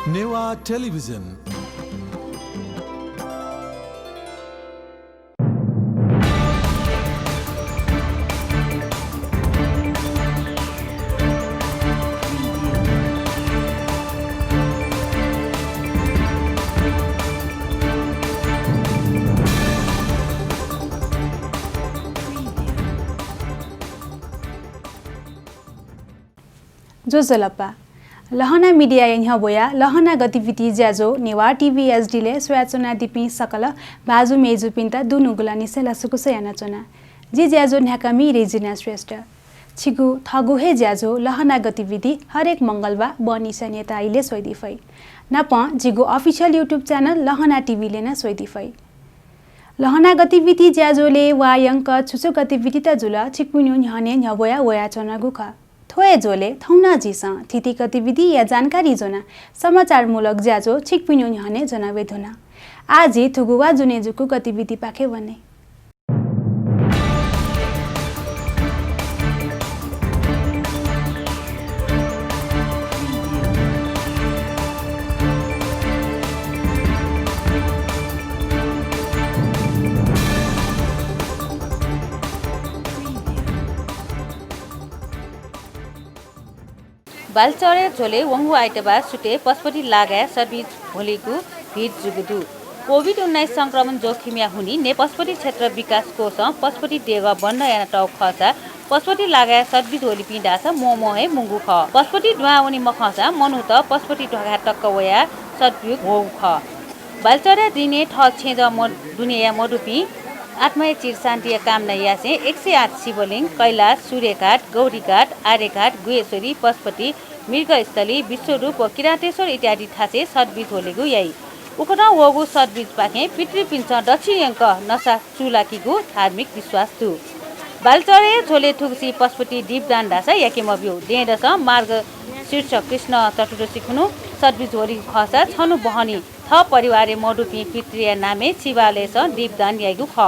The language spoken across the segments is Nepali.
नेवा टेलिभिजन जो जलप्पा लहना मीडिया यहाँ बोया लहना गतिविधि ज्याजो नेवा टीवी एसडी ले स्वयचना दिपी सकल बाजु मेजु पिन्ता दुनु गुलानी सेला सुकुसे यानाचना जी ज्याजो न्याकामी रेजिना श्रेष्ठ छिगु थगु हे ज्याजो लहना गतिविधि हरेक मंगलबार बनिसा नेता आइले सोइदिफै नप जिगु अफिशियल युट्युब च्यानल लहना टीवी ले न सोइदिफै लहना गतिविधि ज्याजोले वायंक छुछु गतिविधि त जुल छिकपुन्यु न्हने न्हबोया वयाचना गुख थोए जोले थौना जिसा थिति गतिविधि या जानकारी जोना समाचारमूलक ज्याजो छिकपिन्यु न्हने जनावे धुना आजि थुगुवा जुनेजुकु गतिविधि पाखे बने बालचरे झोले वंगु आइतबा सुटे पशुपति लागा सर्भिस भोलिको भिड जुगुदु कोभिड-19 संक्रमण जोखिमया हुनी ने पशुपति क्षेत्र विकास कोष पशुपति डेग बन्न याना टाउ खसा पशुपति लागा सर्भिस भोलि पिण्डास मोमोहे मुंगु ख पशुपति दुवाउनी मखसा मनु त पशुपति ढगा टक्क वया सद्युग हो ख बालचरे दिने ठ छेज दुनिया मडुपी आत्मय चिर शान्ति काम नयासे 108 शिवलिंग कैलाश सूर्यघाट गौरीघाट आर्यघाट गुहेश्वरी पशुपति मृगस्थली विश्वरूप व किरातेश्वर इत्यादि ठासे सद्बिज होलेगु यही उखना वगु सद्बिज पाखे पितृपिन्छ दक्षिण अंक नसा चुलाकीगु धार्मिक विश्वास तु बालचरे झोले ठुक्सी पशुपति दीपदान दासा याके मब्यौ देदस मार्ग शीर्ष कृष्ण चतुर्दशी खुनु सद्बिज होली खसा छनु बहनी थ परिवारे मडुपी पितृया नामे शिवालय स दीपदान यागु ख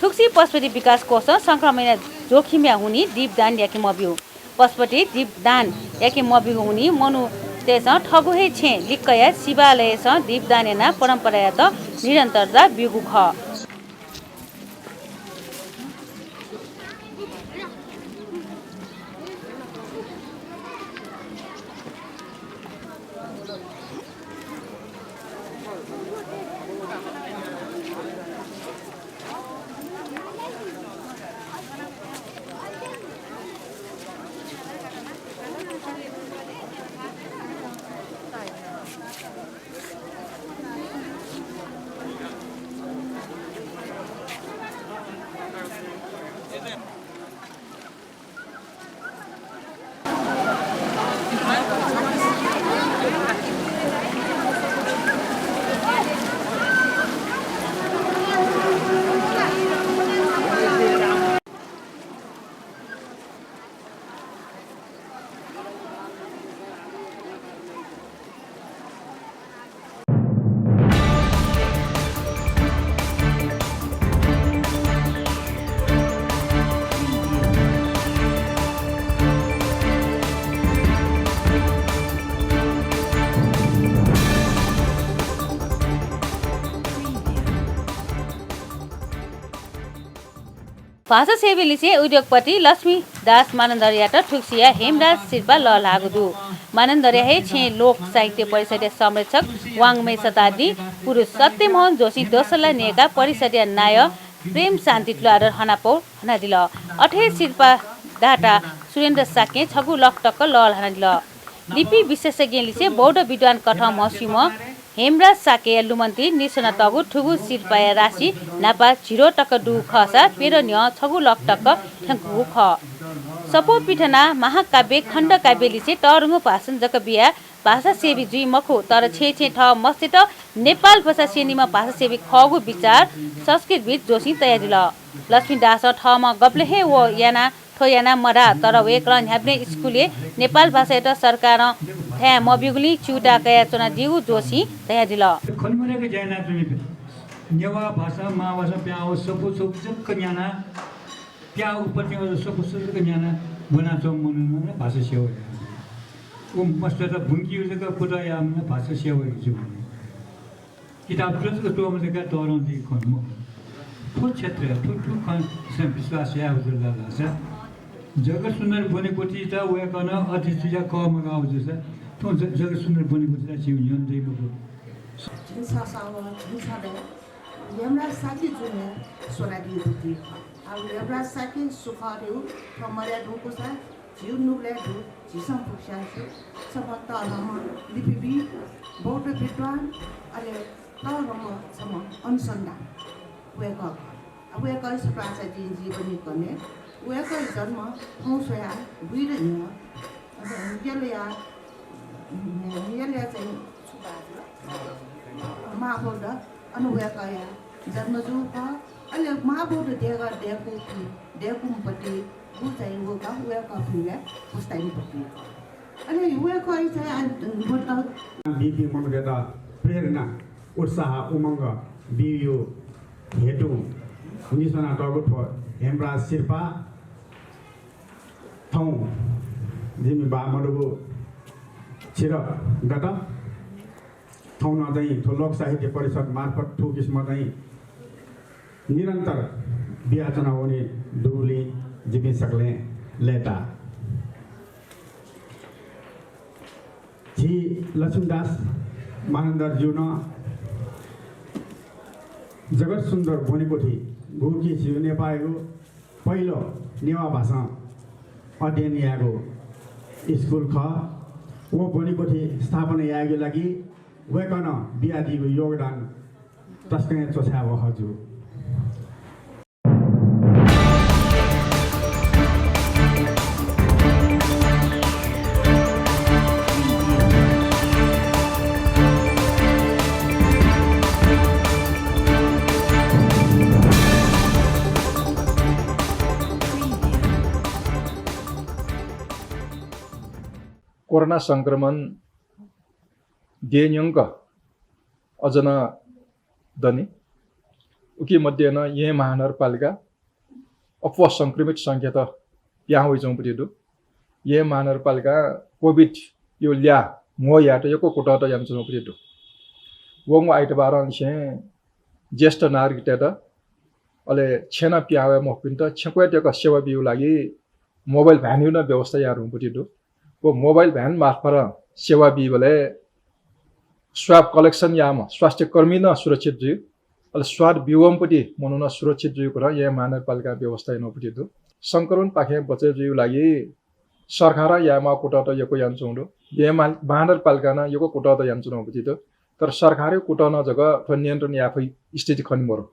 ठुक्सी पशुपति विकास कोष संक्रमण जोखिमया हुनी दीपदान याके मब्यौ पशुपति दीपदान याके मब्यौ हुनी मनु तेस ठगुहे छे लिक्कया शिवालय स दीपदानेना परम्परा त निरन्तरता बिगु ख भाषा सेवीलिसे उद्योगपति लक्ष्मी दास मानन्दर्याट ठुक्सिया हेमराज शिल्पा ल लागुदु मानन्दर्या हे छे लोक साहित्य परिषद संरक्षक वाङमे शताब्दी पुरुष सत्यमोहन जोशी दोसला नेका परिषद नाय प्रेम शान्ति तुलार हनापौ हनादिल अठे शिल्पा डाटा सुरेन्द्र साके छगु लक टक्क ल हनादिल लिपि विशेषज्ञ लिसे बौद्ध विद्वान कठ मसिम हेमराज साके लुमन्ती निसना तगु ठुगु शिल्पाया राशि नापा 0 टक्क दु खसा पेरो न्य छगु लक टक्क ठंगु ख सपो पिठना महाकाव्य खण्ड काव्य लिसे टरुङु भाषण जक बिया भाषा सेवी जुइ मखु तर छे ठ मस्जिद नेपाल भाषा सेनीमा भाषा सेवी खगु विचार संस्कृत विद जोशी तयारिल लक्ष्मी दास ठमा गप्ले हे वो याना थोयाना मरा तर वेकरण ह्याब्ने स्कुले नेपाल भाषा त सरकार थ्या मबिगुली चुडा कया चना दिउ जोशी तयारिल खनमरेको जैना जुनि नेवा भाषा मा भाषा प्याउ सबु जक न्याना प्याउ उपति सबु जक न्याना बना चो मन भाषा सेवा मस्टर भुंकी का पुरा यामना भाषा सेवा जुने किताब जसको टोमलेका तराउँदै खन्म ठुल क्षेत्र ठुल विश्वास या हुजुरला छ जगत सुन्दर बनेकोटी त उयाकन अतिथिया कम गाउँछ छ तो जगत सुन्दर बनेकोटी त जिउ यन्दै मको सासावा छाडे यमरा साथी जुने सोनादी रुति अब यमरा साथी सुखारेउ कमरे दुको सा जिउ नुले दु जिसम पुक्षासु सबत अलमा लिपिबी बौद्ध विद्वान अले तरमा सम अनुसन्धान वेका अब वेका प्राचा जिन्जी पनि गर्ने वेका जन्म हौसया बुइरन अब यले चाहिँ महाबौद्ध अनुवेकाया जन्मजुका अहिले महाबौद्ध देकुमपट्टि बुझाइ वका वेका फिया पुस्ताइपट्टि अनि वेका चाहिँ बिपी ममगेदा प्रेरणा उत्साह उमङ्ग बियो हेटु निसना टगुट हेम्ब्रा शिर्पा थौ जिमी बा मडुगु छिर गत थौ नदै लोक साहित्य परिषद मार्फत ठु किस्म चाहिँ निरन्तर विआचना हुने दुली जिमी सकले लेटा जी लक्ष्मीदास मानन्दर जुन जगत सुन्दर बनेकोठी गुकी छिउ नेपालको पहिलो नेवा भाषा अध्ययन यागो स्कुल ख वो बनेकोठी स्थापना यागको लागि वेकन बियादीको योगदान तस्कै चोछ्याव हजुर कोरोना संक्रमण देन्यंक अजन दनी उकी मध्ये न ये महानगरपालिका अपवा संक्रमित संख्या त यहाँ होइ जाउँ पदिदु ये महानगरपालिका कोभिड यो ल्या मो याट यको कोटा त याम जाउँ पदिदु वंग आइतबार छे ज्येष्ठ नागरिक त अले छेना प्यावे मपिन त छक्वेटको सेवा बिउ लागि मोबाइल भ्यान न व्यवस्था यार हुँ पदिदु वो मोबाइल भ्यान मार्फत सेवा बिबले स्वाब कलेक्सन याम स्वास्थ्य कर्मी न सुरक्षित जिउ अले स्वाद बिवमपट्टि मनु न सुरक्षित जिउ कुरा यहाँ महानगरपालिका व्यवस्था नपट्टि दु संक्रमण पाखे बचे जिउ लागि सरकार यामा कोटा त यको यान्छौँ ये महानगरपालिका न यको कोटा त यान्छौँ नपट्टि दु तर सरकारी कोटा न जग्गा थ नियन्त्रण याफै स्थिति खनिमरो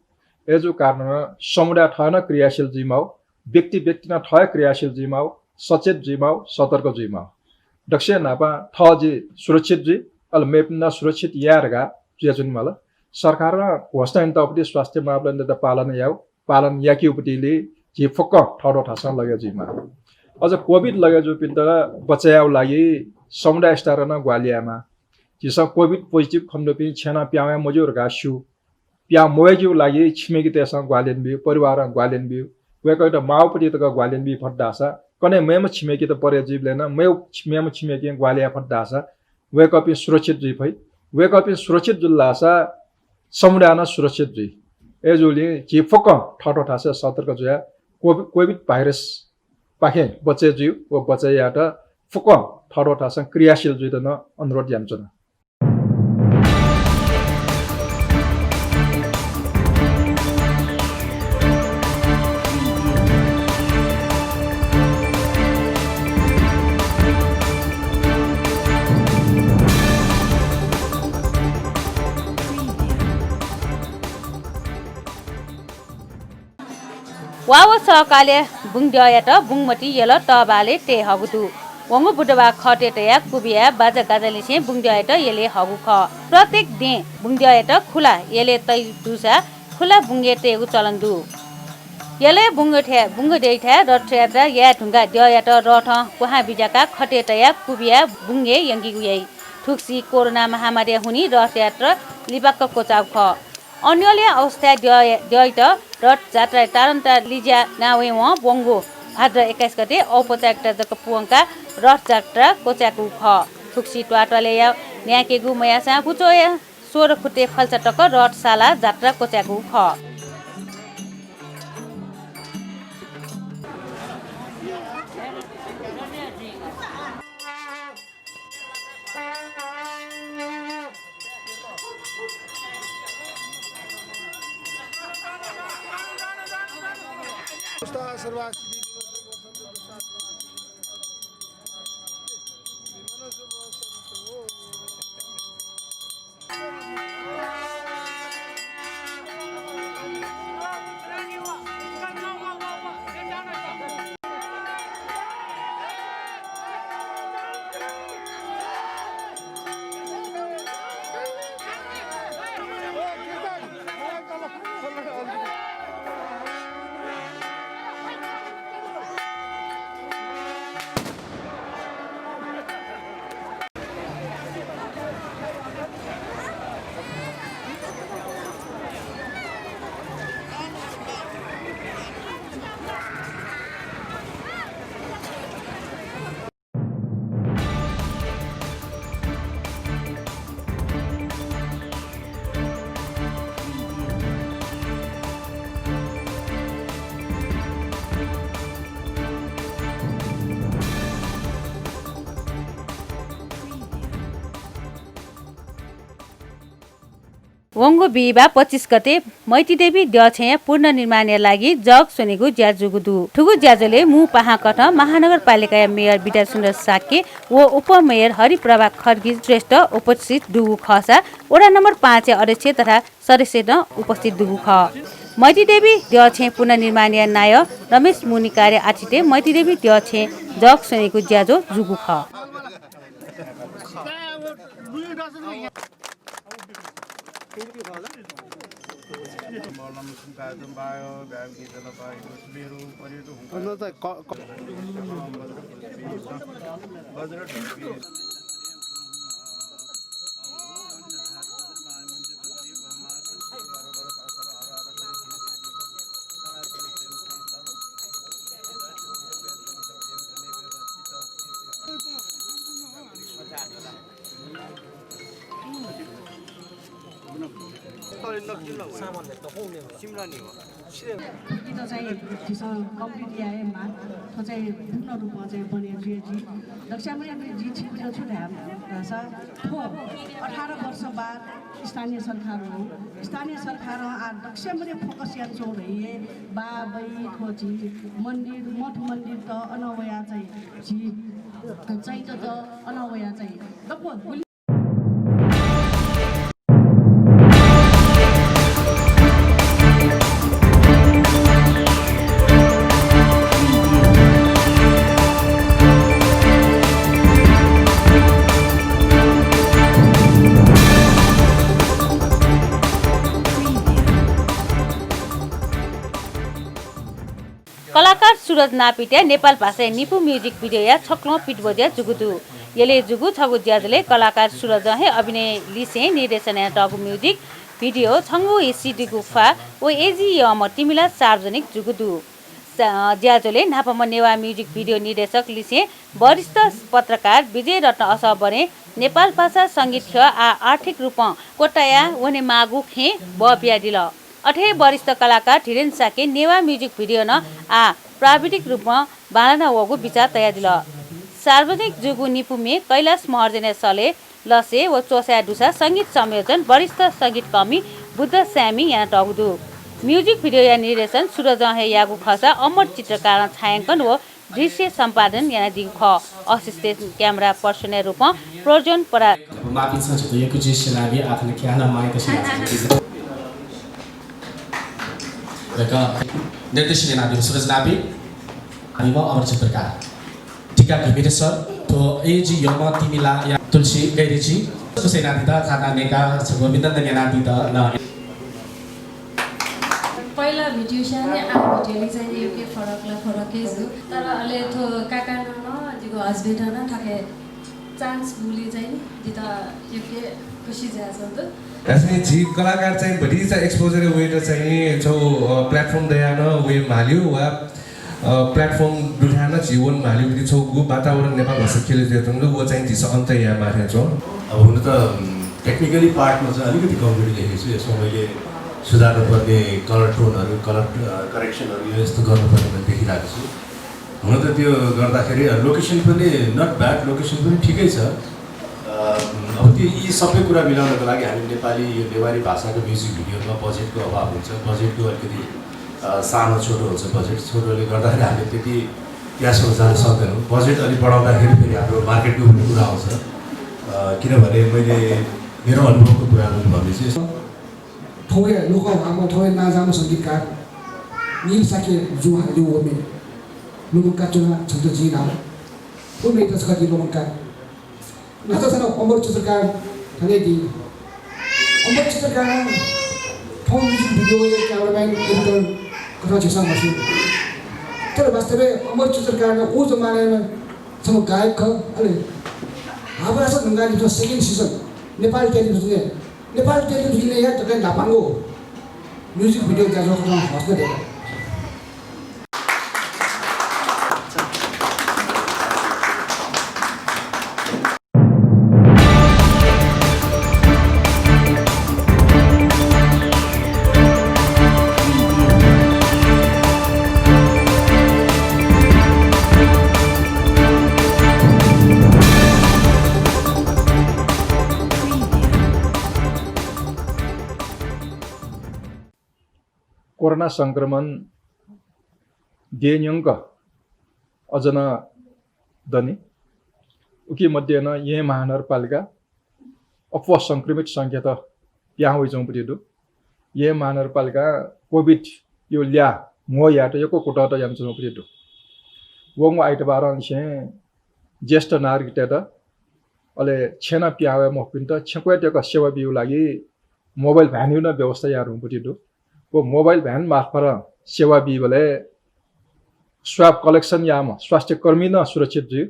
एजो कारण समुदाय ठन क्रियाशील जिमाउ व्यक्ति न ठय क्रियाशील जिमाउ सचेत जिमाउ सतर्क जिमाउ दक्ष नापा थ जी सुरक्षित जी अल मेप न सुरक्षित यारगा जुन मला सरकार घोषणा तपति स्वास्थ्य मापदण्ड त पालन याकिउपटिले जे फक्क ठडो ठासा लगे जिमा अझ कोभिड लगे जो पिन्त बचायाउ लागि समुदाय स्तर न ग्वालियामा जिस कोभिड पोजिटिभ खण्डपि छेना प्यावे मजुर गासु प्या मोयजु लागि छिमेकी तेसा ग्वालियन बि परिवार ग्वालियन बि वेकैट माउपटि त ग्वालियन बि फड्डासा कने मेम छिमेकी त परे जीवले न मेम छिमेकी ग्वालिया फड्डासा वेकअपि सुरक्षित जी भई वेकअपि सुरक्षित जुल्लासा समुदाय न सुरक्षित जी एजुली जी फक ठटो ठासे सतर्क जुया कोभिड भाइरस पाखे बचे जिउ व बचेयाट फक ठटो ठासा क्रियाशील जुइ त न अनुरोध यामचन वाव सहकाले बुङड्याट बुङमटी यल तबाले टे हगुदु वंगु बुडबा खटेटया कुबिया बाजा गाजाले छे बुङड्याट यले हगु ख प्रत्येक दे बुङड्याट खुला यले तै दुसा खुला बुङगे टेगु चलन्दु यले बुङ देठा रथयात या ढुंगा द्याट रथ कुहा बिजाका खटेटया कुबिया बुङगे यंगी गुयै ठुक्सी कोरोना महामारी हुनी रथयात लिबाक्क कोचाउ ख अन्यले अवस्था द्याइट रथ जात्रा तारन्ता लिजा नावे व बंगो भाद्र 21 गते औपचारिकता जक पुवङका रथ जात्रा कोच्याकु ख थुक्सी ट्वाटले या न्याकेगु मयासा पुचो 16 खुट्टे फल्चटक रथशाला जात्रा कोच्याकु ख वंगो बिहिबा 25 गते मैतीदेवी द्यछे पुनर्निर्माणका लागि जग सुनेगु ज्याजुगुदु ठुगु ज्याजले मु पाहाकठ महानगरपालिका मेयर विद्या सुन्दर साके व उपमेयर हरिप्रभा खड्गी श्रेष्ठ उपस्थित दुगु खसा वडा नम्बर 5 अध्यक्ष तथा सदस्य न उपस्थित दुगु ख मैतीदेवी द्यछे पुनर्निर्माण नाय रमेश मुनि कार्य आठिते मैतीदेवी द्यछे जग सुनेगु ज्याजो जुगु ख त्यो चाहिँ जिसँग कम्प्लिट ल्याएमा तो चाहिँ पूर्ण रूपमा चाहिँ बने जी दक्षामरी जी छिपिलो छु ध्यान सा थो 18 वर्ष बाद स्थानीय सरकार आ दक्षामरी फोकस या चो रही बा बई खोजी मन्दिर मठ मन्दिर त अनवया चाहिँ जी चाहिँ त अनवया चाहिँ दपो कलाकार सूरज नापिटे नेपाल भाषा निपु म्युजिक भिडियो या छक्लो पिट बज्या जुगुदु यले जुगु छगु ज्याजले कलाकार सूरज हे अभिनय लिसे निर्देशन या टगु म्युजिक भिडियो छंगु एसीडी गुफा ओ एजी यम तिमिला सार्वजनिक जुगुदु ज्याजले नापम नेवा म्युजिक भिडियो निर्देशक लिसे वरिष्ठ पत्रकार विजय रत्न अस बने नेपाल भाषा संगीत आ आर्थिक रूपमा कोटाया वने मागु खे बबिया दिल 18 वरिष्ठ कलाकार धीरेन साके नेवा म्युजिक भिडियो न आ प्राविधिक रूपमा बालना वगु विचार तयार दिल सार्वजनिक जुगु निपुमे कैलाश महर्जने सले लसे व चोस्या दुसा संगीत संयोजन वरिष्ठ संगीत कर्मी बुद्ध स्यामी यहाँ टगुदु म्युजिक भिडियो या निर्देशन सूरज हे यागु खसा अमर चित्रकार छायांकन व दृश्य सम्पादन यहाँ दिगु ख असिस्टेन्ट क्यामेरा पर्सनल रूपमा प्रोजन परा मापि छ त यो दृश्य लागि आफ्नो ख्याल माइक छ रका निर्देशन नाबी सूरज नाबी अनि म अमर चित्रकार टीका घिमिरे सर तो एजी यम तिमिला या तुलसी गैरेजी सेना दिदा खाना नेका गोविन्द नेना दिदा न पहिला भिडियो साने आ भिडियोले चाहिँ एउटै फरकै छु तर अहिले थो काका न दिगो हस्बेन्ड न ठके चान्स बुली चाहिँ दिदा एउटै खुसी जाछ त यसले जी कलाकार चाहिँ बढी चाहिँ एक्सपोजर वेट चाहिँ छौ प्लेटफर्म दया न वे माल्यो वा प्लेटफॉर्म दुठाना जीवन भाली छौ गु वातावरण नेपाल भाषा खेले देतन वो चाहिँ दिस अन्त यहाँ माथि छ अब हुन त टेक्निकली पार्टमा चाहिँ अलिकति कम्प्युटर लेखेको छु यसमा मैले सुधार्नुपर्ने कलर टोनहरू कलर करेक्सनहरू यो यस्तो गर्नुपर्ने मैले देखिरहेको छु हुन त त्यो गर्दाखेरि लोकेसन पनि नट ब्याड लोकेसन पनि ठिकै छ अब त्यो यी सबै कुरा मिलाउनको लागि हामी नेपाली यो नेवारी भाषाको म्युजिक भिडियोमा बजेटको अभाव हुन्छ बजेटको अलिकति सानो छोटो हुन्छ बजेट छोटोले गर्दाखेरि हामीले त्यति त्यहाँसम्म जान सक्दैनौँ बजेट अलिक बढाउँदाखेरि फेरि हाम्रो मार्केटको पनि कुरा आउँछ किनभने मैले मेरो अनुभवको कुराहरू भन्ने चाहिँ ठोए लोक हाम्रो ठोए नाजानो सङ्गीतकार नील साके जुहाले ओमे लुमुका चुना छन्द जिना कुनै त छ लुमुका नतसना अमर चित्रकार थनेदी अमर चित्रकार phone music video cameraman editor कथा छिसा मसिन तर वास्तवमा अमर चित्रकार ओ जमानामा सम गायक ख अले हाम्रो असर नगाली जो सेकेन्ड सिजन नेपाल टेलिभिजनले यहाँ जग्गा नापाङ्गो म्युजिक भिडियो जाजो गर्न हस्ते दिएर कोरोना संक्रमण देन्यंक अजन दनी उकी मध्य न ये महानगरपालिका अफवा संक्रमित संख्या त यहाँ होइ जाउँ परेदो ये महानगरपालिका कोभिड यो ल्या मो याट यको कोटा त याम जाउँ परेदो वंग आइतबार अंशे ज्येष्ठ नागरिक त अले छेना प्यावे मपिन त छक्वेटको सेवा बिउ लागि मोबाइल भ्यान न व्यवस्था यार हुँ परेदो वो मोबाइल भ्यान मार्फत सेवा बिबले स्वाब कलेक्सन याम स्वास्थ्य कर्मी न सुरक्षित जी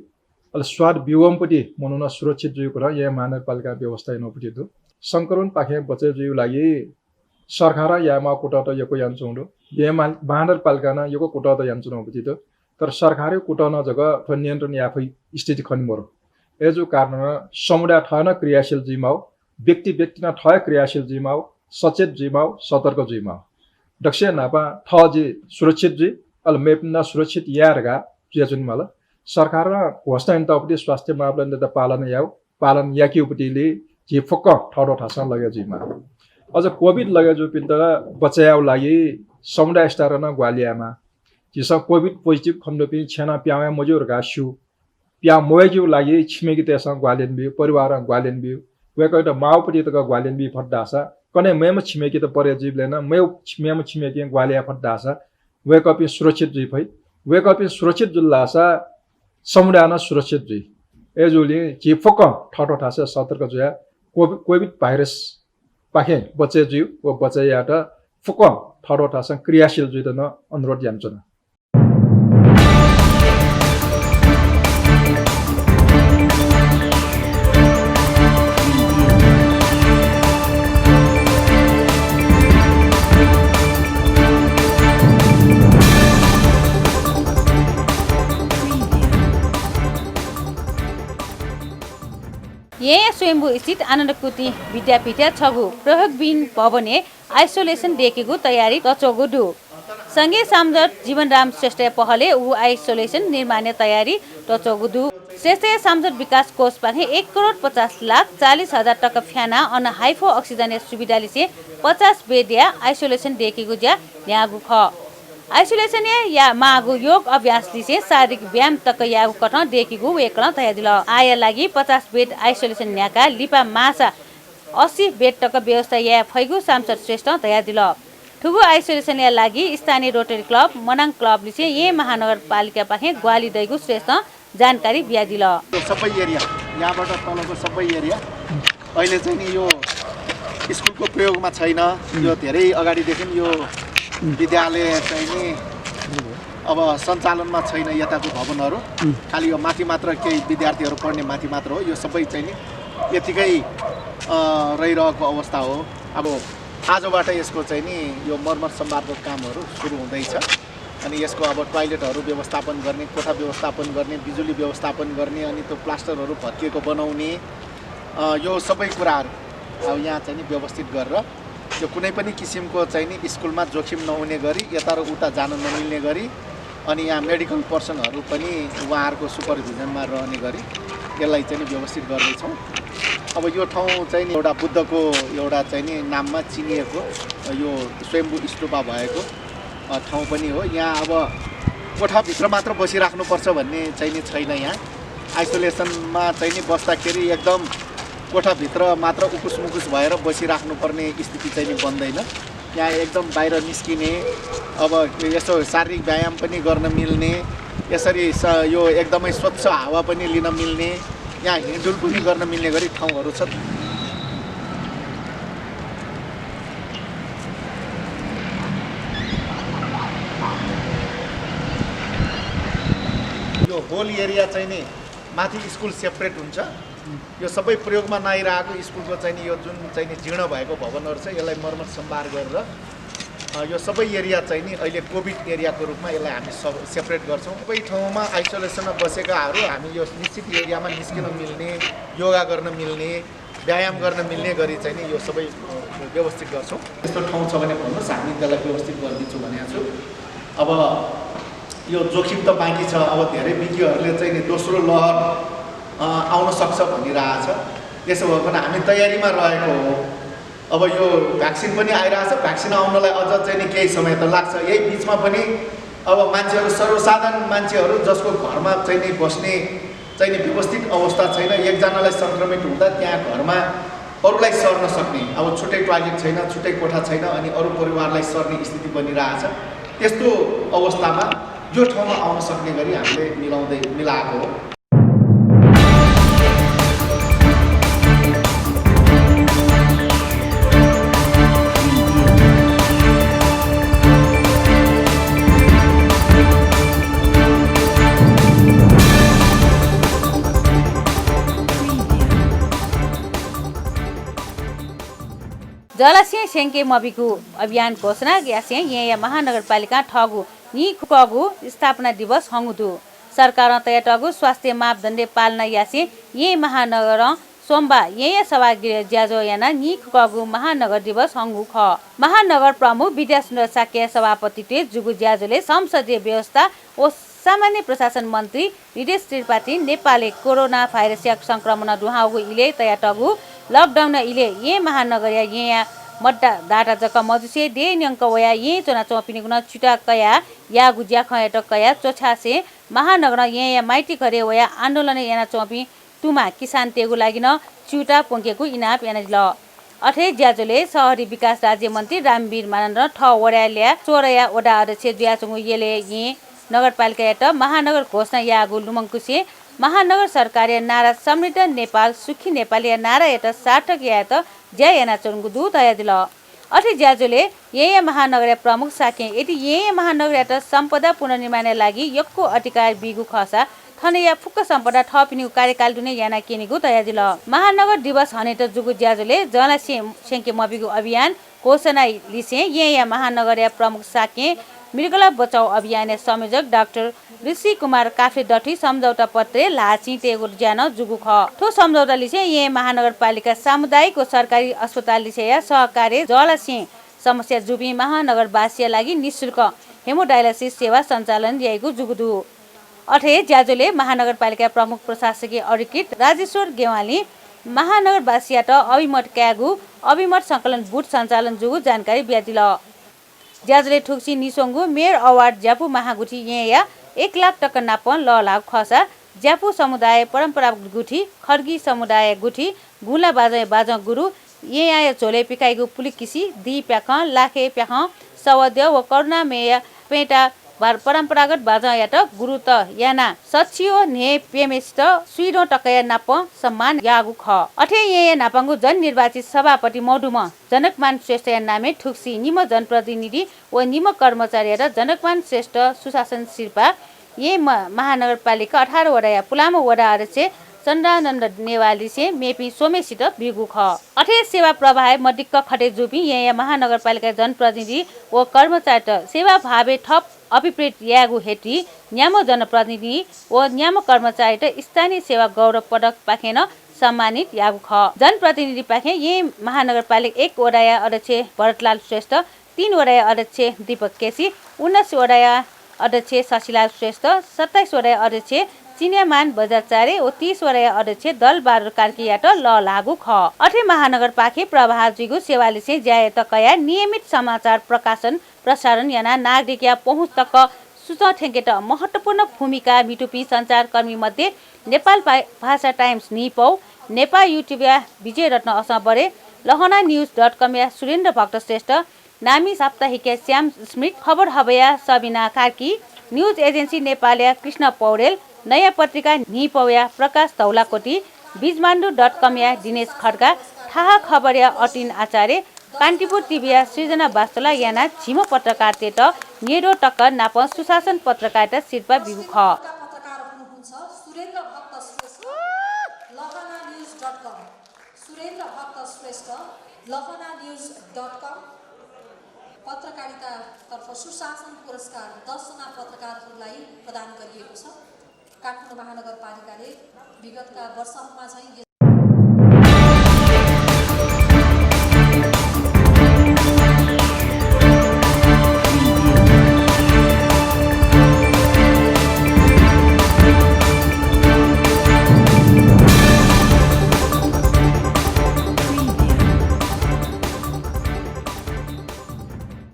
अल स्वाद बिवमपट्टि मनु न सुरक्षित जी कुरा यहाँ महानगरपालिका व्यवस्था नपट्टि संक्रमण पाखे बचे जी लागि सरकार यामा कोटा त यको यान चौडो यहाँ महानगरपालिका न यको कोटा त यान चौपट्टि तर सरकारी कोटा न जगह नियन्त्रण याफै स्थिति खनिमरो एजो कारण समुदाय ठन क्रियाशील जिमाउ व्यक्ति न ठय क्रियाशील जिमाउ सचेत जिमाउ सतर्क जिमाउ दक्ष नापा ठ जी सुरक्षित जी अल मेप न सुरक्षित यारगा जुन माल सरकार घोषणा तपति स्वास्थ्य मापदण्ड त पालन याकी उपटिले जे फक्क ठडो ठासा लगे जिमा अझ कोभिड लगे जो पिन त बचायाउ लागि समुदाय स्तर न ग्वालियामा जिस कोभिड पोजिटिभ खण्ड पिन छेना प्यावे मजुर गासु प्या मोयजु लागि छिमेकी त्यसमा ग्वालियन बिउ परिवार ग्वालियन बिउ वेको त माउपटि त ग्वालियन बि फड्डासा कने मेम छिमेकी त परे जीवले न मेम छिमेकी ग्वालिया फड्डासा वेकअप सुरक्षित जी फै वेकअप सुरक्षित जुल्लासा समुदाय न सुरक्षित जी एजुले जे फक ठटो ठासे सतर्क जुया कोभिड भाइरस पाखे बचे जीव व बचे याट फक ठटो ठासा क्रियाशील जुइ त न अनुरोध यामचन यहाँ स्वयम्भू स्थित आनन्दकुटी विद्यापीठ छगु प्रयोगबिन भवने आइसोलेसन देखेको तयारी रचोगुडु सँगै सांसद जीवनराम श्रेष्ठ पहले ऊ आइसोलेसन निर्माण तयारी रचोगुडु श्रेष्ठ सांसद विकास कोष पाखे 1,50,40,000 टका फ्याना अन हाइफो अक्सिजन सुविधा लिसे 50 बेड या आइसोलेसन देखेको ज्या न्यागु ख आइसोलेसन या मागु योग अभ्यास लिसे शारीरिक व्यायाम तक यागु कठन देखेको वेकन तयार दिल आय लागि 50 बेड आइसोलेसन न्याका लिपा मासा 80 बेड तक व्यवस्था या फैगु सांसद श्रेष्ठ तयार दिल ठुगु आइसोलेसन या लागि स्थानीय रोटरी क्लब मनाङ क्लब लिसे ये महानगरपालिका पाखे ग्वाली दैगु श्रेष्ठ जानकारी बिया दिल सबै एरिया यहाँबाट तलको सबै एरिया अहिले चाहिँ नि यो स्कुलको प्रयोगमा छैन यो धेरै अगाडिदेखि यो विद्यालय चाहिँ नि अब सञ्चालनमा छैन यताको भवनहरू खालि यो माथि मात्र केही विद्यार्थीहरू पढ्ने माथि मात्र हो यो सबै चाहिँ नि यतिकै रहिरहेको अवस्था हो अब आजबाट यसको चाहिँ नि यो मर्मत सम्वादको कामहरू सुरु हुँदैछ अनि यसको अब टोयलेटहरू व्यवस्थापन गर्ने, कोठा व्यवस्थापन गर्ने, बिजुली व्यवस्थापन गर्ने, अनि त्यो प्लास्टरहरू भत्किएको बनाउने, यो सबै कुराहरू अब यहाँ चाहिँ नि व्यवस्थित गरेर यो कुनै पनि किसिमको चाहिँ नि स्कुलमा जोखिम नहुने गरी यता र उता जान नमिल्ने गरी अनि यहाँ मेडिकल पर्सनहरू पनि उहाँहरूको सुपरभिजनमा रहने गरी यसलाई चाहिँ नि व्यवस्थित गर्दैछौँ। अब यो ठाउँ चाहिँ नि एउटा बुद्धको एउटा चाहिँ नि नाममा चिनिएको यो स्वयम्भू स्तूपा भएको ठाउँ पनि हो। यहाँ अब कोठाभित्र मात्र बसिराख्नुपर्छ भन्ने चाहिँ नि छैन। यहाँ आइसोलेसनमा चाहिँ नि बस्दाखेरि एकदम कोठाभित्र मात्र उकुस मुकुस भएर बसिराख्नुपर्ने स्थिति चाहिँ नि बन्दैन। यहाँ एकदम बाहिर निस्किने, अब यसो शारीरिक व्यायाम पनि गर्न मिल्ने, यसरी यो एकदमै स्वच्छ हावा पनि लिन मिल्ने, यहाँ हिँडडुल पनि गर्न मिल्ने गरी ठाउँहरू छ। यो होल एरिया चाहिँ नि माथि स्कुल सेपरेट हुन्छ। यो सबै प्रयोगमा नआइरहेको स्कुलको चाहिँ नि यो जुन चाहिँ नि जीर्ण भएको भवनहरू छ यसलाई मर्मत सम्भार गरेर यो सबै एरिया चाहिँ नि अहिले कोभिड एरियाको रूपमा यसलाई हामी सेपरेट गर्छौँ। सबै ठाउँमा आइसोलेसनमा बसेकाहरू हामी यो निश्चित एरियामा निस्किन मिल्ने, योगा गर्न मिल्ने, व्यायाम गर्न मिल्ने गरी चाहिँ नि यो सबै व्यवस्थित गर्छौँ। यस्तो ठाउँ छ भने भन्नुहोस्, हामी त्यसलाई व्यवस्थित गरिदिन्छु भनेको छु। अब यो जोखिम त बाँकी छ। अब धेरै विज्ञहरूले चाहिँ नि दोस्रो लहर आउन सक्छ भनिरहेछ। त्यसो भए पनि हामी तयारीमा रहेको हो। अब यो भ्याक्सिन पनि आइरहेछ, भ्याक्सिन आउनलाई अझ चाहिँ नि केही समय त लाग्छ। यही बिचमा पनि अब मान्छेहरू, सर्वसाधारण मान्छेहरू जसको घरमा चाहिँ नि बस्ने चाहिँ नि व्यवस्थित अवस्था छैन, एकजनालाई सङ्क्रमित हुँदा त्यहाँ घरमा अरूलाई सर्न सक्ने, अब छुट्टै टोयलेट छैन, छुट्टै कोठा छैन, अनि अरू परिवारलाई सर्ने स्थिति बनिरहेछ। त्यस्तो अवस्थामा यो ठाउँमा आउन सक्ने गरी हामीले मिलाएको हो। जलसिंह सेंके मबिकु अभियान घोषणा ग्यासे ये महानगरपालिका ठगु नि खुकगु स्थापना दिवस हंगुदु सरकार तय टगु स्वास्थ्य मापदण्ड पालना यासे ये महानगर सोमबार ये सभागृह ज्याजो याना नि खुकगु महानगर दिवस हंगु ख महानगर प्रमुख विद्यासुन्दर साक्य सभापति ते जुगु ज्याजोले संसदीय व्यवस्था ओ सामान्य प्रशासन मन्त्री निदेश त्रिपाठी नेपालले कोरोना भाइरस संक्रमण दुहाउगु इले तय टगु लकडाउन इले ये महानगर या मड्डा दाटा जक मजुसे दे न्यंक वया ये चोना चोपिने गुना छुटा कया या गुजिया खयट कया चोछासे महानगर या माइटी करे वया आन्दोलन याना चोपी तुमा किसान तेगु लागिन चुटा पोंकेको इनाप याना ल अठे ज्याजोले शहरी विकास राज्य मन्त्री रामवीर मानन्द ठ वडाल्या चोरया वडा अध्यक्ष ज्याचुङु येले ये नगरपालिका यात महानगर घोषणा यागु लुमंकुसे महानगर सरकार नारा समृद्ध नेपाल सुखी नेपाल या नारा यात सार्थक यात जय याना चोङगु दु दया दिल अठे ज्याजोले ये महानगर प्रमुख साके यदि ये महानगर यात सम्पदा पुनर्निर्माण लागि यक्को अधिकार बिगु खसा थनेया फुक्क सम्पदा थपिनु कार्यकाल दुने याना केनिगु दया दिल महानगर दिवस हने त जुगु ज्याजोले जला सेंके मबिगु अभियान घोषणा लिसे ये महानगर या प्रमुख साके मृगला बचाउ अभियान संयोजक डाक्टर ऋषि कुमार काफे डठी सम्झौता पत्र लाची तेगु ज्यान जुगु ख ठो सम्झौता लिसे ये महानगरपालिका सामुदायिक व सरकारी अस्पताल लिसे या सहकार्य जलसिंह समस्या जुबी महानगरवासी लागि निशुल्क हेमोडायलिसिस सेवा सञ्चालन ल्याएको जुगुदु अठे ज्याजोले महानगरपालिका प्रमुख प्रशासकीय अधिकृत राजेश्वर गेवाली महानगरवासीयात अभिमत क्यागु अभिमत संकलन बुट सञ्चालन जुगु जानकारी ब्यादिल ज्याजोले ठुक्सी निसोंगु मेयर अवार्ड ज्यापु महागुठी या 1 लाख टका नापन ल लाख खसा ज्यापु समुदाय परम्परागत गुठी खड्गी समुदाय गुठी गुला बाजा गुरु ये झोले पिकाइगु पुलिकिसी दी प्याख लाखे प्याख सवद्य व करुणा मेय पेटा परम्परागत बाजा यात गुरु त याना सचियो ने पेमेस्ट सुइरो टकया नाप सम्मान यागु ख अठे ये नापंगु जन निर्वाचित सभापति मौडुम जनकमान श्रेष्ठ या नामे ठुक्सी निम जनप्रतिनिधि व निम कर्मचारी र जनकमान श्रेष्ठ सुशासन शिल्पा ये महानगरपालिका 18 वडा या पुलामो वडा अध्यक्ष चन्द्रानन्द नेवाली से मेपी सोमेसित बिगु ख अठे सेवा प्रवाह मडिक्क खटे जुपी ये महानगरपालिका जनप्रतिनिधि व कर्मचारी सेवा भावे थप अभिप्रेत यागु हेटी न्यामो जनप्रतिनिधि व न्यामो कर्मचारी र स्थानीय सेवा गौरव पदक पाखेन सम्मानित यागु ख। जनप्रतिनिधि पाखे यही महानगरपालिका 1 वडाया अध्यक्ष भरतलाल श्रेष्ठ, 3 वडाया अध्यक्ष दीपक केसी, 19 वडाया अध्यक्ष शशिलाल श्रेष्ठ, 27 वडाया अध्यक्ष चिन्यामान बजारचारे ओ 30 वडाया अध्यक्ष दल बहादुर कार्कीयाट ल लागु ख। अठे महानगरपालिका प्रभाजीगु सेवाले से ज्यायत कया नियमित समाचार प्रकाशन प्रसारण याना नागरिक या पहुँच तक सूचना ठेकेट महत्वपूर्ण भूमिका मिटुपी सञ्चारकर्मी मध्ये नेपाल भाषा टाइम्स निपौ, नेपाल युट्युब या विजय रत्न असबरे, lahananews.com या सुरेन्द्र भक्त श्रेष्ठ, नामी साप्ताहिक या श्याम स्मित, खबर हबया सबिना कार्की, न्यूज एजेन्सी नेपाल या कृष्ण पौडेल, नयाँ पत्रिका निपौ या प्रकाश धौलाकोटी, बीजमाण्डु.com या दिनेश खड्का, थाहा खबर या अटिन आचार्य, कान्तिपुर टिभी या सृजना वास्तला याना झिमो पत्रकार तेट नेडो टक्कर नाप सुशासन पत्रकारिता शिल्पा बिगु ख। पत्रकारितातर्फ सुशासन पुरस्कार 10 जना पत्रकारहरूलाई प्रदान गरिएको छ। काठमाडौँ महानगरपालिकाले विगतका वर्षहरूमा चाहिँ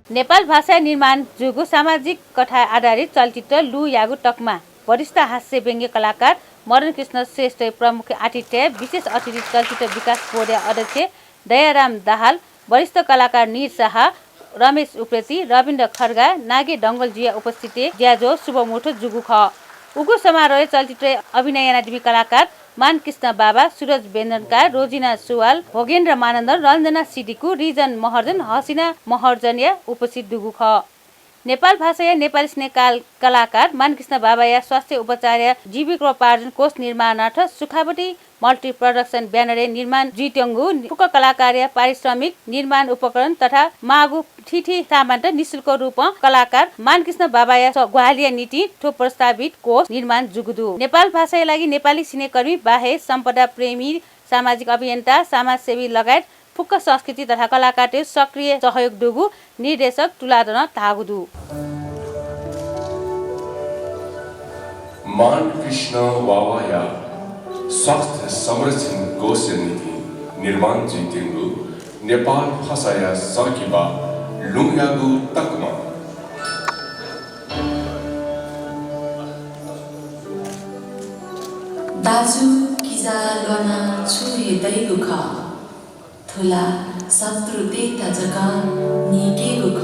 नेपाल भाषा निर्माण जुगु सामाजिक कथा आधारित चलचित्र लु यागु टकमा वरिष्ठ हास्य व्यङ्ग्य कलाकार मदन कृष्ण श्रेष्ठ प्रमुख आतिथ्य, विशेष अतिथि चलचित्र विकास बोर्ड अध्यक्ष दयाराम दाहाल, वरिष्ठ कलाकार निर शाह, रमेश उप्रेती, रविन्द्र खड्गा, नागे डङ्गलजिया उपस्थिति ज्याजो शुभमुठो जुगु ख। उगु समारोह चलचित्र अभिनय नादिमी कलाकार मानकृष्ण बाबा, सूरज बेन्दनका, रोजिना सुवाल, भोगेन्द्र मानन्दन, रञ्जना सिडिकु, रिजन महर्जन, हसिना महर्जन या उपस्थित दुगु ख। नेपाल भाषा या नेपाली स्नेह कलाकार मानकृष्ण बाबा या स्वास्थ्य उपचार या जीविकोपार्जन कोष निर्माणार्थ सुखावटी मल्टी प्रोडक्सन ब्यानर निर्माण जिट्यङ्गु फुक कलाकार या पारिश्रमिक निर्माण उपकरण तथा मागु ठिठी सामान निशुल्क रूपमा कलाकार मानकृष्ण बाबा या ग्वालिया नीति ठो प्रस्तावित कोष निर्माण जुगुदु। नेपाल भाषाका लागि नेपाली सिनेकर्मी बाहे सम्पदा प्रेमी सामाजिक अभियन्ता समाजसेवी लगायत फुक्क संस्कृति तथा कलाकारले सक्रिय सहयोग दुगु निर्देशक तुलादन तागुदु। मानकृष्ण बाबा या स्वास्थ्य संरक्षण कोष नीति निर्माण जितेंगु नेपाल भाषा या सर्किबा लुङयागु तकमा दाजु किजा लना छुरी दैगु ख थुला शत्रु देख्दा जगा निकेगु ख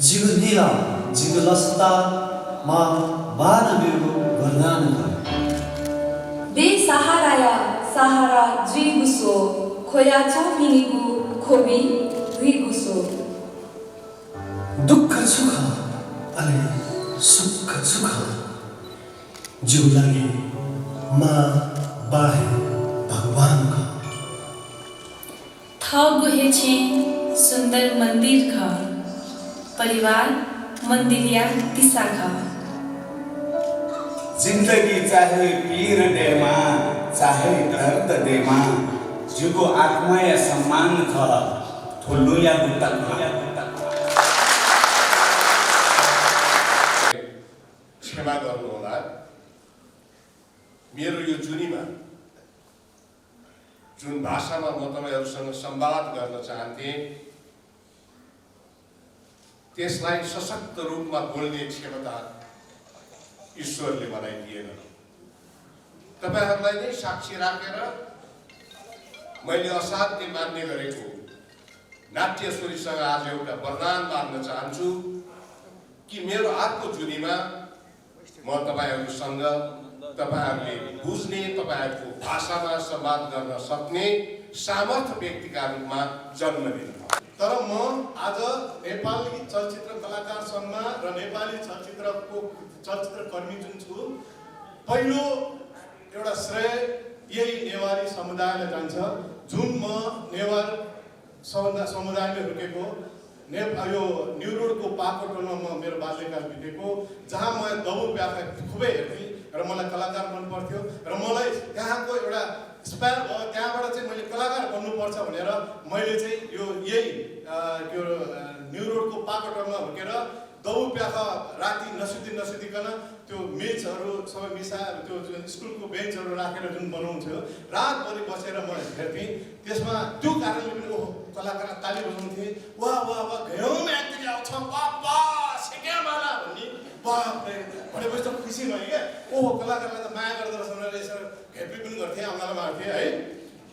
जिगु नीला जिगु लस्ता मा बान बिरगु वर्णन ख दे सहाराया सहारा जुइगुसो खोया चौमिनिगु खोबी रुइगुसो दुःख सुख अले सुख सुख जिउ लागि मा बाहे भगवान का थगु हेछे सुन्दर मन्दिर ख परिवार मन्दिरिया दिशा ख जिन्दगी चाहे पीर देमा चाहे दर्द देमा जुगो आत्मा या सम्मान ख ठुलो या गुतक क्षमा गर्नुहोला। मेरो यो जुनीमा जुन भाषामा म तपाईहरुसँग संवाद गर्न चाहन्थे त्यसलाई सशक्त रूपमा बोल्ने क्षमता ईश्वरले मलाई दिएन। तपाईहरुलाई नै साक्षी राखेर मैले असाध्य मान्ने गरेको नाट्यश्वरीसँग आज एउटा वरदान माग्न चाहन्छु कि मेरो अर्को जुनीमा म तपाईहरुसँग तपाईहरुले बुझ्ने तपाईहरुको भाषामा संवाद गर्न सक्ने सामर्थ्य व्यक्तिका रूपमा जन्म लिनु। तर म आज नेपाली चलचित्र कलाकार सङ्घमा र नेपाली चलचित्रकर्मी जुन छु पहिलो एउटा श्रेय यही नेवारी समुदायलाई जान्छ जुन म नेवार समुदायमा हुर्केको यो न्यु रोडको पाकोटोमा म मेरो बाल्यकाल बितेको, जहाँ म दबु प्याखा खुबै हेर्थेँ र मलाई कलाकार मन पर्थ्यो र मलाई त्यहाँको एउटा इन्स्पायर भयो। त्यहाँबाट चाहिँ मैले कलाकार बन्नुपर्छ भनेर मैले चाहिँ यो यही न्यु रोडको पाकोटोमा हुर्केर दबु प्याखा राति नसुतिकन त्यो मेचहरू सबै मिसाएर त्यो जुन स्कुलको बेन्चहरू राखेर जुन बनाउँथ्यो, रातभरि बसेर म हेर्थेँ। त्यसमा त्यो कारणले पनि ओहो कलाकारलाई ताली बजाउँथे, वाह वाह वाह घयौँ एक्टिङ आउँछ, वाह वाह सिक्यामाला भन्ने बाफरे भनेपछि त खुसी भयो क्या। ओहो कलाकारलाई त माया गर्दो रहेछ भनेर यसरी हेप्पी पनि गर्थेँ, आउँदामा मार्थेँ है।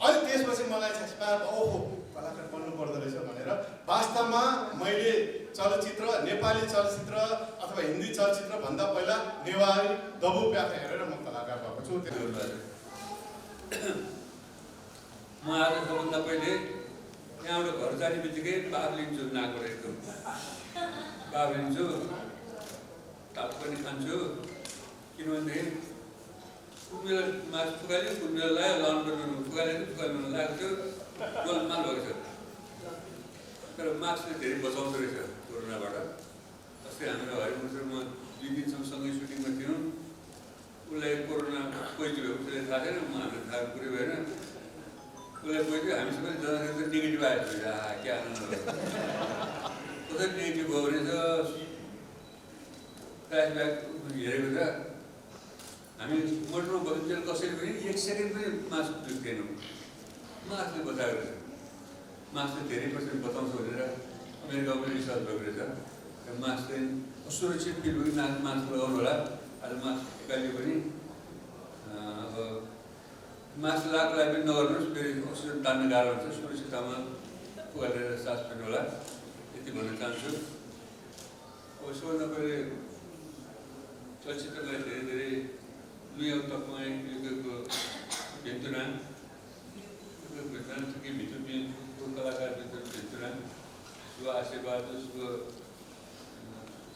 अनि त्यसपछि मलाई इन्स्पायर भयो, ओहो कलाकार बन्नु पर्दो रहेछ भनेर वास्तवमा मैले चलचित्र, नेपाली चलचित्र अथवा हिन्दी चलचित्र भन्दा पहिला नेवारी दबु प्याखा हेरेर म कलाकार भएको छु। म आज सबभन्दा पहिले यहाँबाट घर जाने बित्तिकै बाब लिन्छु, नाको एकदम बाब लिन्छु, ताप पनि खान्छु। किनभनेदेखि कुन बेला मासु फुकाल्यो, कुन बेला लाग्यो लन्डन फुकालेको फुकाल्नु लागेको थियो, गोलमाल भएको छ। तर मास्कले धेरै बचाउँदो रहेछ कोरोनाबाट। अस्ति हाम्रो हरिमन्दिरमा 2 दिनसम्म सँगै सुटिङमा थियौँ, उसलाई कोरोना पोजिटिभ भएको उसलाई थाहा छैन, हामीलाई थाहा कुरै भएन। उसलाई पोजिटिभ हामी सबै जाँदाखेरि त नेगेटिभ आएको थियो, क्या आनन्द कसरी नेगेटिभ भयो भने त फ्ल्यासब्याक हेरेको त हामी मोटरमा बस्नु कसैले पनि 1 सेकेन्ड पनि मास्क दुख्दैनौँ, मास्कले बचाएको रहेछ। मास्कले धेरै पर्सेन्ट बचाउँछ भनेर अमेरिकामा पनि रिसर्च भएको रहेछ। मास्क चाहिँ असुरक्षित फिल भयो, मास्क लगाउनु होला। आज मास्क कहिले पनि अब मास्क लगाएको लागि पनि नगर्नुहोस्, फेरि अक्सिजन तान्न गाह्रो हुन्छ। सुरक्षिततामा फुकालेर सास फेर्नु होला, यति भन्न चाहन्छु। अब सबभन्दा पहिले चलचित्रलाई धेरै धेरै लुया तपाईँ युगको भेन्तुना थुकी भित्र कलाकार भेन्तुना शुभ आशीर्वाद,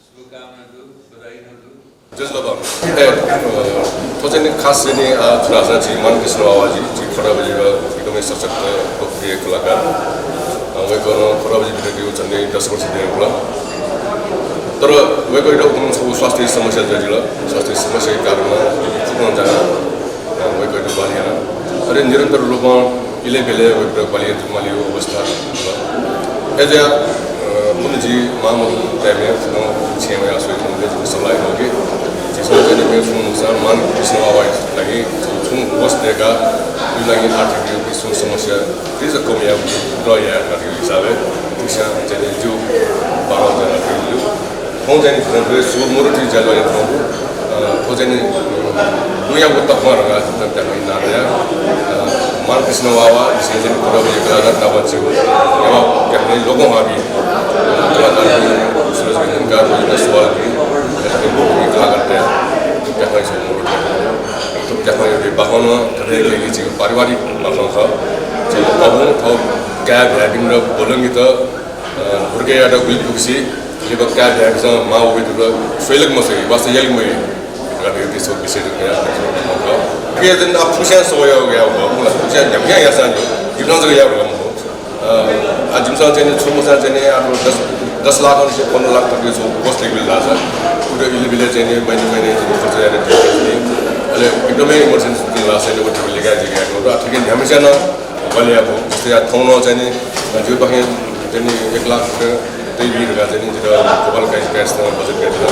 शुभकामना दो, बधाई न दो। जसलबा तो चाहिँ खास चाहिँ थुरासा जी मन कृष्ण बाबाजी जी खराबजी एकदमै सशक्त लोकप्रिय कलाकार उहाँको खराबजी भिडियो झन्डै 10 वर्ष धेरै होला। तर उहाँको एउटा स्वास्थ्य समस्या जटिल, स्वास्थ्य समस्याको कारणमा पुग्न जान उहाँको एउटा बालिएन। अरे निरन्तर रूपमा इले बेले एउटा बालियो अवस्था एज ए मुनिजी मामू टाइम में 6 में आसो सल्लाह होगी जिसमें चाहिँ मेरो अनुसार मान कृष्ण बाबा लागि जुन पोस्ट दिएका यो लागि आर्थिक विश्व समस्या त्यही कमी रह्या आर्थिक हिसाबले त्यसमा चाहिँ जो 12 जना थियो ठाउँ चाहिँ सुब मुरुटी जलवायु ठाउँ को चाहिँ दुनिया को तकमा त्यहाँ नार्या मान कृष्ण बाबा इसलिए चाहिँ खराब कलाकार का बच्चे को अपने लोगों का भी कलाकार सूरज का सवाल भी कला करते हैं क्या तो क्या बाहन पारिवारिक बाहन था अब क्या भ्याटिङ र बोलंगी त हुर्के एउटा गुली पुग्सी ये क्या भ्याटिङ मा उयो सोइलक मसे वास्ते यल मै गरे त्यसो विषय के दिन अब खुशियां सोय हो गया हो मुला खुशियां जम्या या सान जिमसा जगह या हो आ जिमसा चाहिँ छुमुसा चाहिँ अब 10 लाख से 15 लाख तक जो पोस्ट लेभल ला छ पुरो इलेभल चाहिँ महिने खर्च गरेर अहिले एकदमै इमर्जेन्सी दिन ला छैन उठ्न लिगा जिगाको र ठिकै हमेशा न गले अब जस्तै ठाउँ न चाहिँ जो बखे चाहिँ 1 लाख त्यही बिरगा चाहिँ गोपाल गाइस बजेट गरेर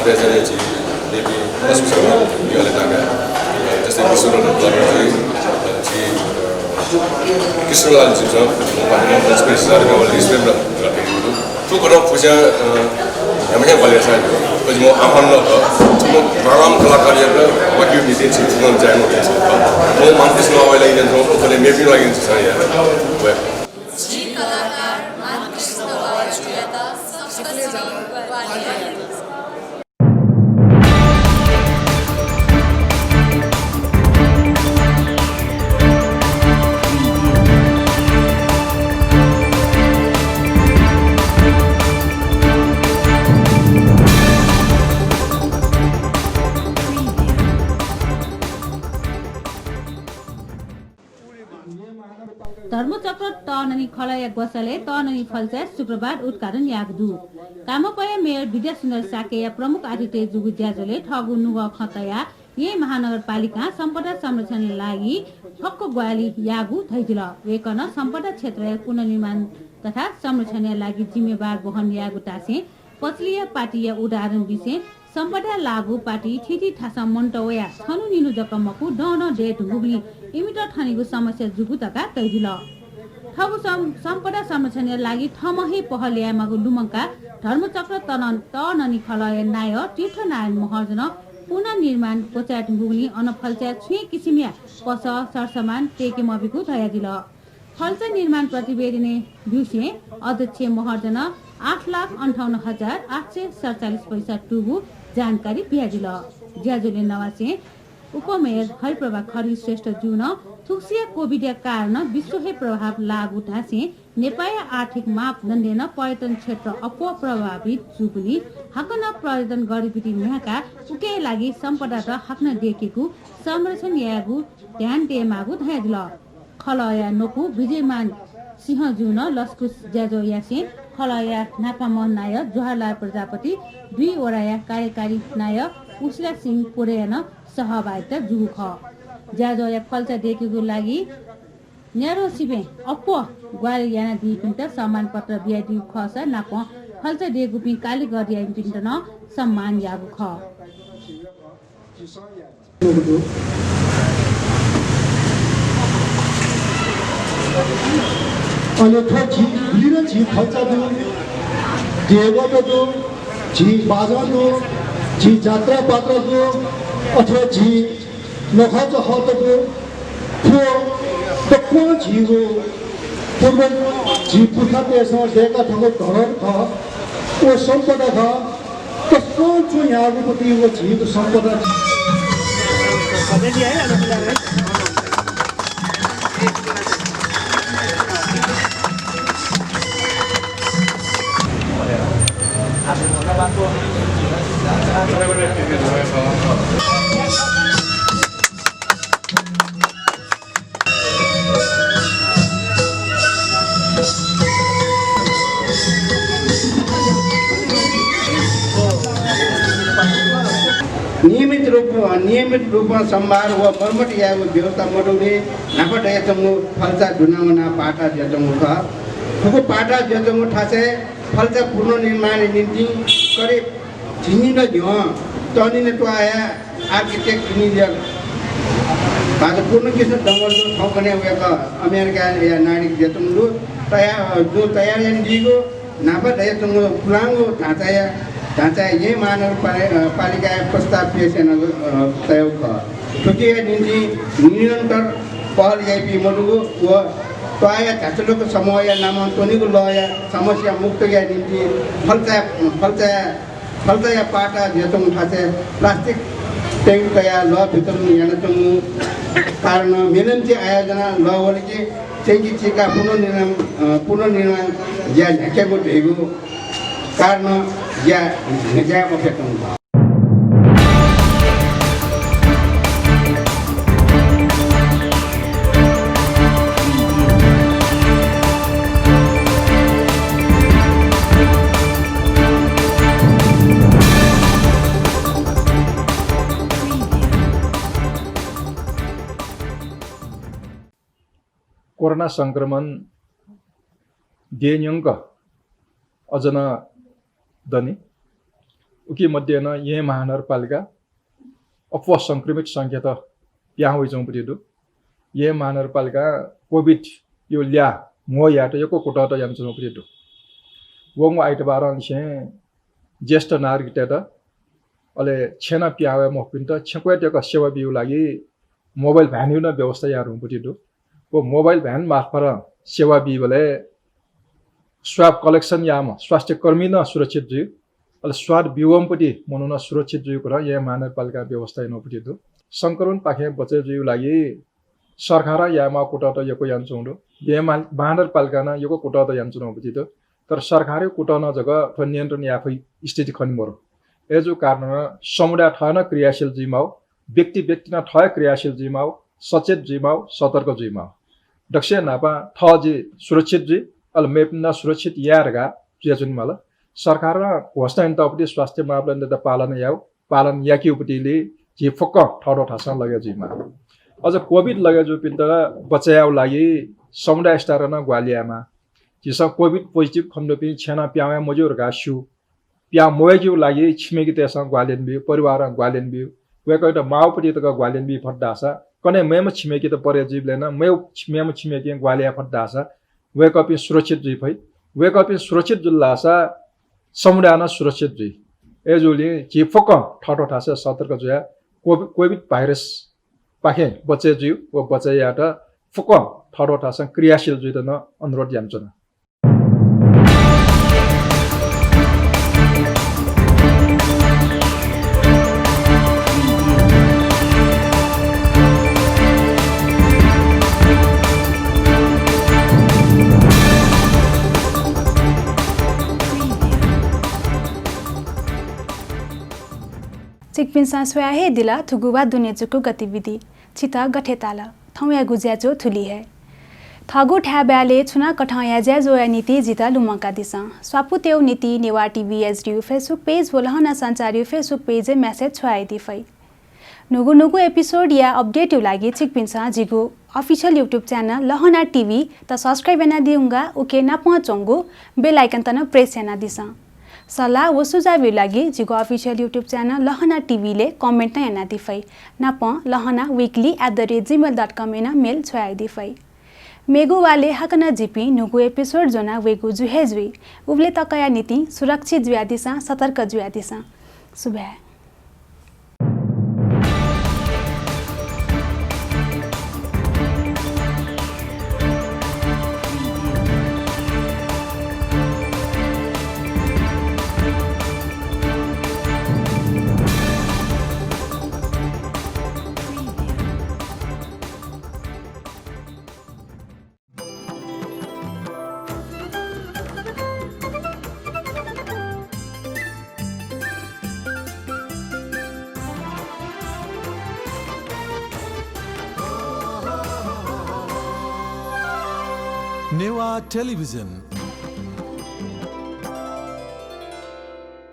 अरे चाहिँ देवी अस्पताल योले तागा जस्तै विश्वरत्न चाहिँ कृष्णलाल जी छ उहाँले स्पेशल रिस्पेक्ट राखेको त्यो गर्न पूजा हमेशा गले छ पछि म आफन न म राम कलाकार एउटा वकिल नीति चाहिँ जानु छ म मान कृष्ण बाबालाई दिन्छु भने मेबी लागि छ यार जी कलाकार मान कृष्ण बाबा जुयाता सबले जानु धर्मचक्र तननी खलया गोसाले तननी फलचा शुक्रबार उद्घाटन यागदु कामपया मेयर विद्यासुन्दर साकेया प्रमुख अतिथि जुगु ज्याजोले ठगु नुग खतया यही महानगरपालिका सम्पदा संरक्षणका लागि ठक्क ग्वाली यागु थैदिल वेकन सम्पदा क्षेत्र पुनर्निर्माण तथा संरक्षणका लागि जिम्मेवार बहन यागु तासे पछिल्ला पार्टीया उदाहरण विषय सम्पदा लागु पार्टी ठिठी ठासा मन्टवया छनु निनु जकमकु डन डे ढुगुली इमिटर ठनीको समस्या जुगु तका तैदिल ठगु सम्पदा संरक्षणका लागि ठमहे पहलयामागु लुमङका धर्मचक्र तननी खलय नाय तीर्थनारायण महर्जन पुनर्निर्माण कोचा ढुगुली अनफलचा छुए किसिमिया पस सरसमान टेके मबिकु थयादिल फलचा निर्माण प्रतिवेदने दिउसे अध्यक्ष महर्जन 8,58,847 पैसा टुगु जानकारी बिहादिल ज्याजुले नवासे उपमेयर हरिप्रभा खरी श्रेष्ठ जुन थुक्सिया कोभिड कारण विश्वहे प्रभाव लागु थासे नेपाल आर्थिक मापदण्डेन पर्यटन क्षेत्र अप्रभावित जुगुनी हकन पर्यटन गतिविधि न्याका उके लागि सम्पदा र हक्न देखेको संरक्षण यागु ध्यान दिएमागु धयादिल खलया नोकु विजयमान सिंह जुन लस्कुस ज्याजो यासे खलया नापामन नाय जवाहरलाल प्रजापति 2 वडाया कार्यकारी नाय उस्ला सिंह पोरेन सहभागिता जुगु ख ज्याजो या फलचा देखेको लागि न्यारो सिबे अप्पो ग्वाल याना दि पिन्ट सम्मान पत्र बियादि खसा नाप फलचा देगु पि काली गरिया पिन्ट न सम्मान यागु ख अनि थी वीर जी खर्चा दो देवत दो जी बाजा दो जी जात्रा पात्र दो अथवा जी नखर्च हत दो तो कौन जी हो पूर्व जी पुरखा देशमा देखा थको धरन था वो संपदा था तो कौन जो यहाँ को पति वो जी तो संपदा नियमित रूपमा सम्भार व मर्मट यागु व्यवस्था मडौले नाफट याचंगु फलचा ढुनावना पाटा ज्याचंगु ख थुको पाटा ज्याचंगु ठासे फलचा पुनर्निर्माण निम्ति करिब झिनि न ध्यो तनि न टोया आर्किटेक्ट नि ल्या बाजा पूर्ण किसिम दंगल जो ठाउँ पनि उयाक अमेरिका या नागरिक ज्याचंगु तयार यान दिगो नाफट याचंगु पुराङ्गो ढाँचा यही महानगरपालिका प्रस्ताव पेश सहयोग छुट्टिया निम्ति निरन्तर पहल यापी मडुगो व तया ढाँचलोको समूह या नाम तोनीको लया समस्या मुक्त या निम्ति फलचा या पाटा जेतोङ ठाचे प्लास्टिक ट्याङ्क या ल भित्र यानचंगु कारण मेनन्ची आयोजना ल वलिके चेंकी चिका पुनर्निर्माण ज्या झ्याकेको ढेगो कारण या निजाम अफेक्टन कोरोना संक्रमण देन्यंक अजना दनी उकी मध्ये न यही महानगरपालिका अपवा संक्रमित संख्या त यहाँ हुई जाऊँ पड़े ये महानगरपालिका कोविड यो लिया मो याट यो को कोटा त याम जाऊँ पड़े वो मो आइट बार अंशे ज्येष्ठ नागरिक त अले छेना पियावे मोपिन त छक्वे का सेवा बिउ लागि मोबाइल भ्यान न व्यवस्था यार हुँ पड़े वो मोबाइल भ्यान मार्फत सेवा बिउले स्वाब कलेक्सन याम स्वास्थ्य कर्मी न सुरक्षित जुई अल स्वाद बिवमपट्टि मनु न सुरक्षित जुई कुरा यहाँ महानगरपालिका व्यवस्था नपट्टि दु संक्रमण पाखे बचे जुई लागि सरकार यामा कोटा त यको यान चौडो यहाँ महानगरपालिका न यको कोटा त यान चौडो पट्टि दु तर सरकारी कोटा न जगह नियन्त्रण याफै स्थिति खनि मरो एजो कारण समुदाय ठन क्रियाशील जिमाउ व्यक्ति न ठय क्रियाशील जिमाउ सचेत जिमाउ सतर्क जिमाउ दक्ष नापा ठ जी सुरक्षित जी अल मेप न सुरक्षित यारगा जुन मला सरकार घोषणा तपति स्वास्थ्य मापदण्ड त पालन याकी उपटिले जे फक्क ठडो ठासा लगे जिमा अझ कोभिड लगे जो पिन्त बचायाउ लागि समुदाय स्तर न ग्वालियामा जिस कोभिड पोजिटिभ खण्ड पि छेना प्यावा मजुर गासु प्या मोयजु लागि छिमेकी तेसा ग्वालियन बि परिवार ग्वालियन बि वेक त माउपति त ग्वालियन बि फड्डासा कने मेम छिमेकी त परे जीवले न मेम छिमेकी ग्वालिया फड्डासा वेक अप सुरक्षित जी भई वेक अप सुरक्षित जुल्लासा समुदाय न सुरक्षित जी एजुली जे फक ठटो ठासे सतर्क जुया कोभिड भाइरस पाखे बच्चे जिउ व बच्चायाट फक ठटो ठासा क्रियाशील जुइ त न अनुरोध यामचन चिकपिन्सा स्वयाहे दिला थुगुवा दुनेचुको गतिविधि छिता गठेताला थौया गुज्याचो थुली है थगु ठ्याब्याले छुना कठाया ज्याजोया नीति जिता लुमका दिसा स्वापुतेउ नीति Newa TV SDU Facebook page बोलहना संचारी फेसबुक पेज मैसेज छुआई दिफै नुगु एपिसोड या अपडेट लागि चिकपिन्सा जिगु ऑफिशियल यूट्यूब चैनल लहना टीवी त सब्सक्राइब ना दिउंगा उके ना पहुंचोंगु बेल आइकन तना प्रेस ना दिसा सल्लाह व सुझाव लागि जिगो ऑफिशियल यूट्यूब चैनल लहना टीवी ले कमेंट ना दिफै ना प lahana@gmail.com ना मेल छुआई दिफै मेगु वाले हकना जिपी नुगु एपिसोड जोना वेगु जुहेजवी उबले तकया नीति सुरक्षित जुया दिसा सतर्क जुया दिसा सुबह नेवा टेलिभिजन